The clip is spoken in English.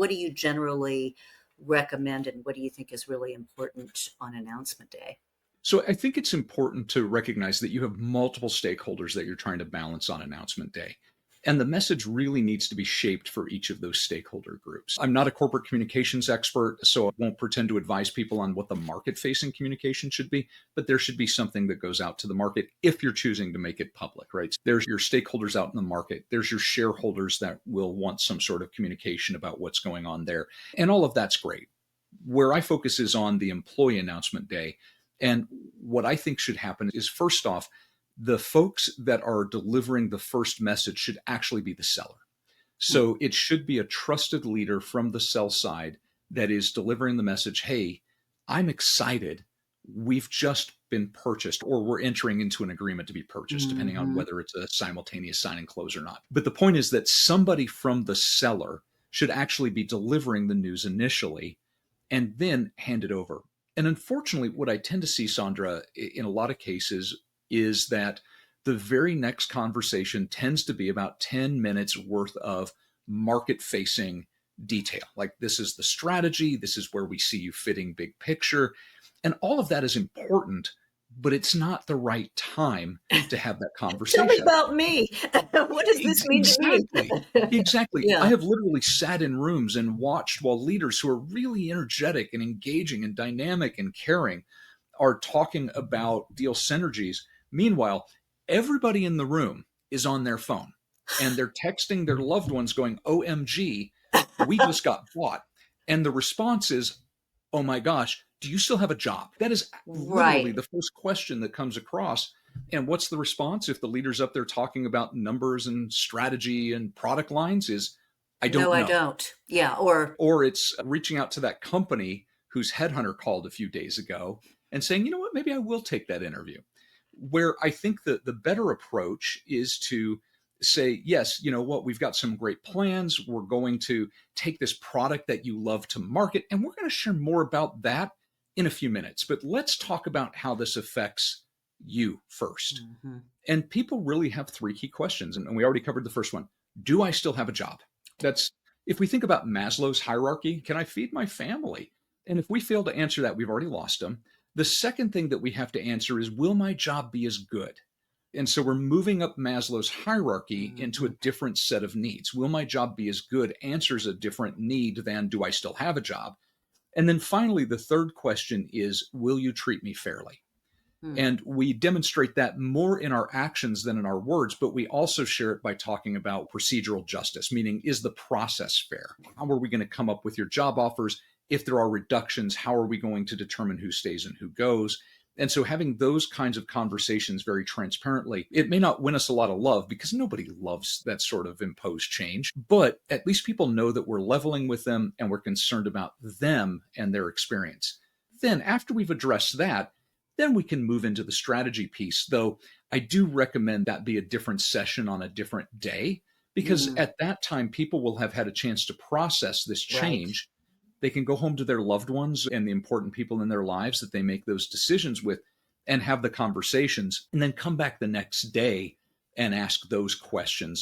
what do you generally recommend, and what do you think is really important on announcement day? So I think it's important to recognize that you have multiple stakeholders that you're trying to balance on announcement day. And the message really needs to be shaped for each of those stakeholder groups. I'm not a corporate communications expert, so I won't pretend to advise people on what the market facing communication should be, but there should be something that goes out to the market if you're choosing to make it public, right? There's your stakeholders out in the market, there's your shareholders that will want some sort of communication about what's going on there. And all of that's great. Where I focus is on the employee announcement day. And what I think should happen is, first off, the folks that are delivering the first message should actually be the seller. So it should be a trusted leader from the sell side that is delivering the message, hey, I'm excited. We've just been purchased, or we're entering into an agreement to be purchased, depending on Hmm. whether it's a simultaneous sign and close or not. But the point is that somebody from the seller should actually be delivering the news initially and then hand it over. And unfortunately, what I tend to see, Sandra, in a lot of cases is that the very next conversation tends to be about 10 minutes worth of market facing detail. Like, this is the strategy, this is where we see you fitting big picture. And all of that is important, but it's not the right time to have that Tell me conversation. about me. What does this mean to me? Exactly. Exactly. I Yeah. have literally sat in rooms and watched while leaders who are really energetic and engaging and dynamic and caring are talking about deal synergies. Meanwhile, everybody in the room is on their phone and they're texting their loved ones going, OMG, we just got bought. And the response is, oh my gosh, do you still have a job? That is literally Right. the first question that comes across. And what's the response if the leader's up there talking about numbers and strategy and product lines? Is, I No, don't I know. don't. Yeah. Or Or it's reaching out to that company whose headhunter called a few days ago and saying, you know what, maybe I will take that interview. Where I think that the better approach is to say, yes, you know what, we've got some great plans. We're going to take this product that you love to market, and we're going to share more about that in a few minutes. But let's talk about how this affects you first. Mhm. And people really have three key questions. And we already covered the first one. Do I still have a job? That's, if we think about Maslow's hierarchy, can I feed my family? And if we fail to answer that, we've already lost them. The second thing that we have to answer is, will my job be as good? And so we're moving up Maslow's hierarchy into a Mhm. different set of needs. Will my job be as good? Answers a different need than, do I still have a job? And then finally, the third question is, will you treat me fairly? Mm. And we demonstrate that more in our actions than in our words, but we also share it by talking about procedural justice, meaning, is the process fair? How are we going to come up with your job offers? If there are reductions, how are we going to determine who stays and who goes? And so having those kinds of conversations very transparently, it may not win us a lot of love because nobody loves that sort of imposed change, but at least people know that we're leveling with them and we're concerned about them and their experience. Then after we've addressed that, then we can move into the strategy piece, though I do recommend that be a different session on a different day, because Mm. at that time, people will have had a chance to process this Right. change. They can go home to their loved ones and the important people in their lives that they make those decisions with and have the conversations, and then come back the next day and ask those questions.